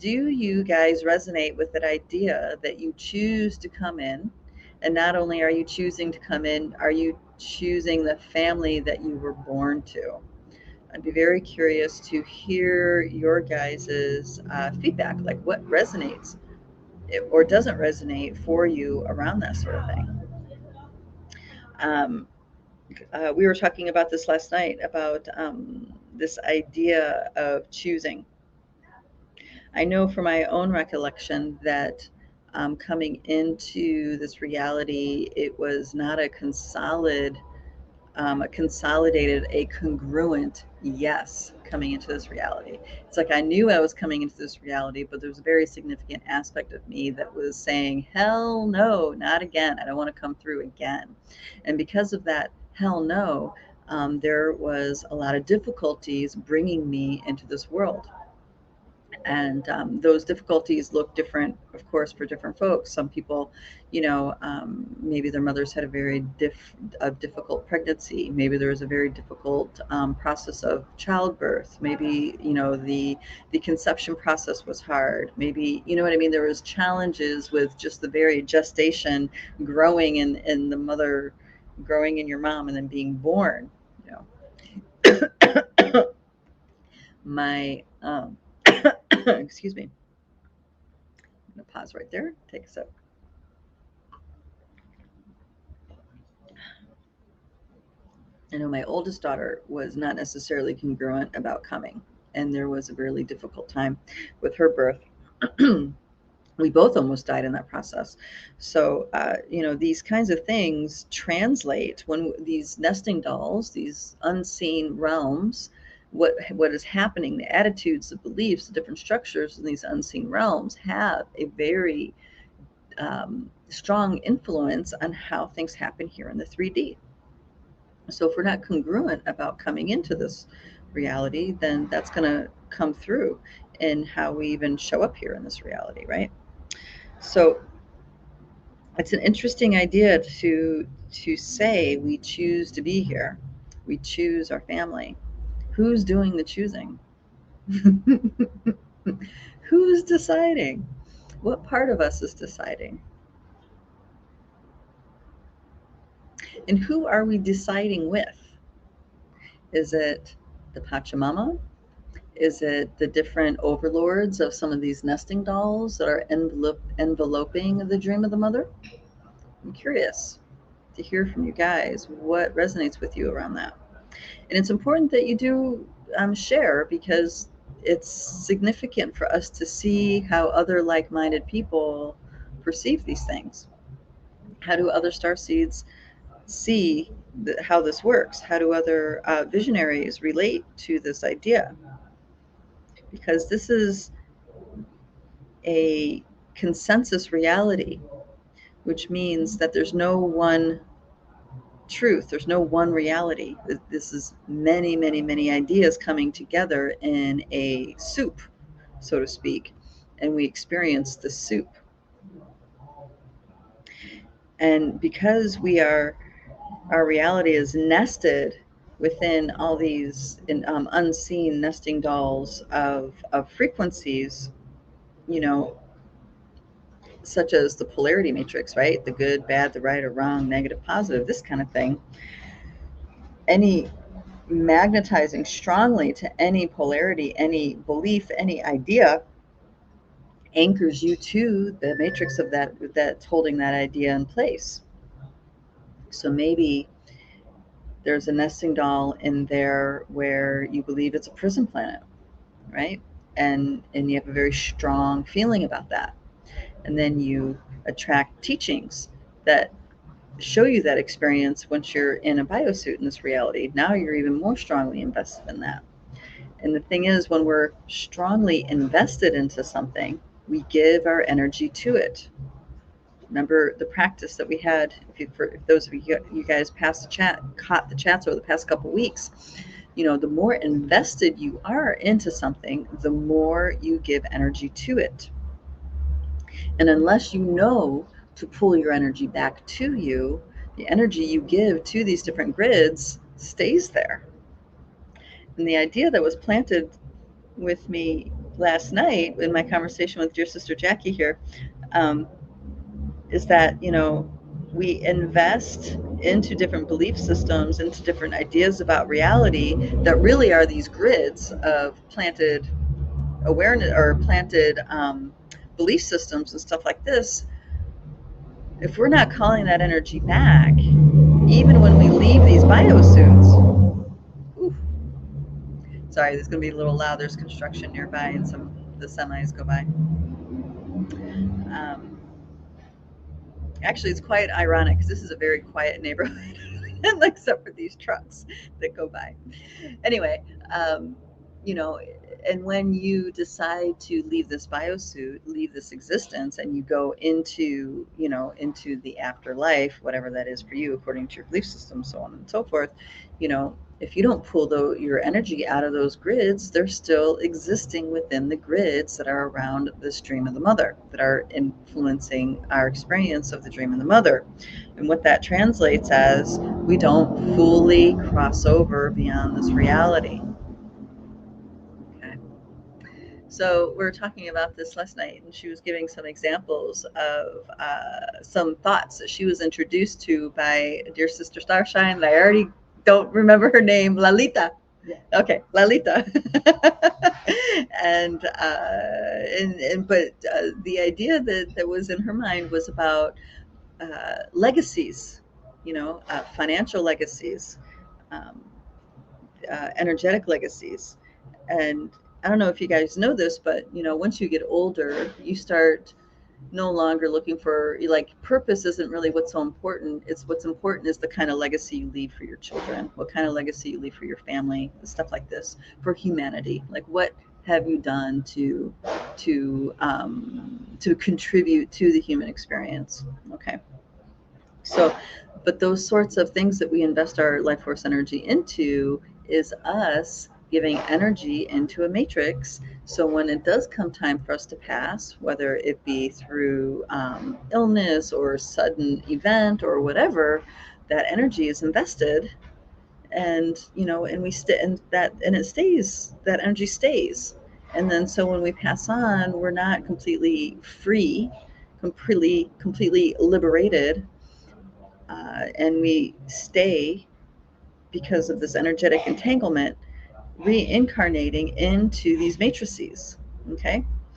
Do you guys resonate with that idea that you choose to come in? And not only are you choosing to come in, are you choosing the family that you were born to? I'd be very curious to hear your guys's feedback, like what resonates or doesn't resonate for you around that sort of thing. Um, we were talking about this last night about this idea of choosing. I know from my own recollection that coming into this reality, it was not a consolidated, a congruent yes coming into this reality. It's like I knew I was coming into this reality, but there's a very significant aspect of me that was saying, hell no, not again. I don't want to come through again. And because of that, hell no, there was a lot of difficulties bringing me into this world. And those difficulties look different, of course, for different folks. Some people, maybe their mothers had a difficult pregnancy. Maybe there was a very difficult process of childbirth. Maybe the conception process was hard. Maybe you know what I mean. There was challenges with just the very gestation, growing in the mother, growing in your mom, and then being born. My excuse me. I'm going to pause right there, take a sip. I know my oldest daughter was not necessarily congruent about coming, and there was a really difficult time with her birth. We both almost died in that process. So, these kinds of things translate when these nesting dolls, these unseen realms, what is happening, the attitudes, the beliefs, the different structures in these unseen realms have a very strong influence on how things happen here in the 3D. So if we're not congruent about coming into this reality, then that's going to come through in how we even show up here in this reality, right? So it's an interesting idea to say we choose to be here. We choose our family. Who's doing the choosing? Who's deciding? What part of us is deciding? And who are we deciding with? Is it the Pachamama? Is it the different overlords of some of these nesting dolls that are enveloping the dream of the mother? I'm curious to hear from you guys what resonates with you around that. And it's important that you do share, because it's significant for us to see how other like minded people perceive these things. How do other star seeds see how this works? How do other visionaries relate to this idea? Because this is a consensus reality, which means that there's no one truth, there's no one reality. This is many, many, many ideas coming together in a soup, so to speak, and we experience the soup. And because our reality is nested within all these unseen nesting dolls of frequencies, you know, such as the polarity matrix, right? The good, bad, the right or wrong, negative, positive, this kind of thing. Any magnetizing strongly to any polarity, any belief, any idea anchors you to the matrix of that's holding that idea in place. So maybe there's a nesting doll in there where you believe it's a prison planet, right? And you have a very strong feeling about that. And then you attract teachings that show you that experience once you're in a biosuit in this reality. Now you're even more strongly invested in that. And the thing is, when we're strongly invested into something, we give our energy to it. Remember the practice that we had. If those of you guys caught the chats over the past couple of weeks, the more invested you are into something, the more you give energy to it. And unless you know to pull your energy back to you, the energy you give to these different grids stays there. And the idea that was planted with me last night in my conversation with dear sister Jackie here, um, is that, we invest into different belief systems, into different ideas about reality that really are these grids of planted awareness or planted belief systems and stuff like this. If we're not calling that energy back, even when we leave these biosuits, ooh, sorry, there's going to be a little loud. There's construction nearby and the semis go by. Um, Actually, it's quite ironic because this is a very quiet neighborhood, except for these trucks that go by. Anyway, um, you know, and when you decide to leave this biosuit, leave this existence, and you go into the afterlife, whatever that is for you, according to your belief system, so on and so forth, if you don't pull your energy out of those grids, they're still existing within the grids that are around this dream of the mother, that are influencing our experience of the dream of the mother. And what that translates as, we don't fully cross over beyond this reality. Okay. So we were talking about this last night, and she was giving some examples of some thoughts that she was introduced to by dear sister Starshine that I already don't remember her name, Lalita. Yeah. Okay, Lalita. But the idea that was in her mind was about legacies, financial legacies, um, energetic legacies. And I don't know if you guys know this, but once you get older, you start no longer looking for, like, purpose isn't really what's so important. It's what's important is the kind of legacy you leave for your children, what kind of legacy you leave for your family, stuff like this, for humanity. Like, what have you done to contribute to the human experience? Okay. So, but those sorts of things that we invest our life force energy into is us giving energy into a matrix. So when it does come time for us to pass, whether it be through illness or sudden event or whatever, that energy is invested, and and we it stays. That energy stays, and then so when we pass on, we're not completely free, completely liberated, and we stay because of this energetic entanglement, reincarnating into these matrices. Okay.